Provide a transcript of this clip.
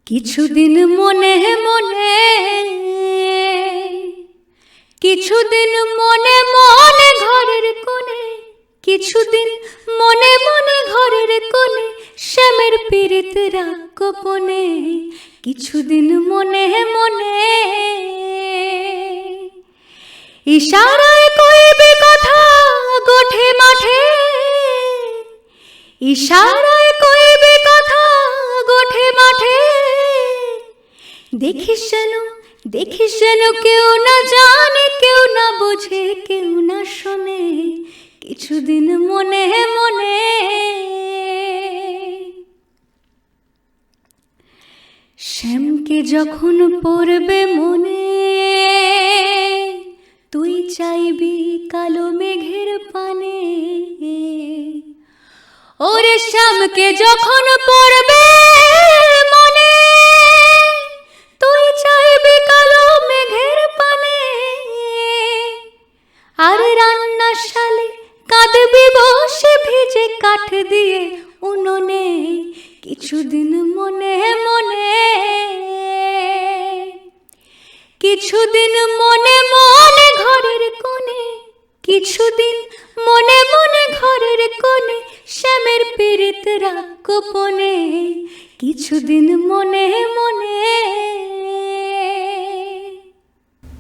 কিছুদিন মনে মনে, কিছুদিন মনে মনে ঘরের কোণে, কিছুদিন মনে মনে ঘরের কোণে শ্যামের পীড়িত রাগ গোপনে। কিছুদিন মনে মনে ইশারায় কইবে কথা গোঠে মাঠে, ইশারায় কইবে কথা গোঠে মাঠে। দেখিস যেন কেউ না জানে, কেউ না বোঝে, কেউ না শোনে। কিছুদিন মনে মনে শ্যামকে যখন পড়বে মনে, তুই চাইবি কালো মেঘের পানে। ওরে শ্যামকে যখন পড়বে মনে, তুই চাইবি কালো মেঘের পানে। আর রান্নার শালে কাঁদবি বসে ভিজে কাঠ দিয়ে উনুনে। কিছুদিন মনে মনে, কিছুদিন মনে মনে ঘরের কোণে, কিছুদিন মনে মনে ঘরের কোণে শ্যামের পীড়িত রাগ গোপনে। কিছুদিন মনে মনে।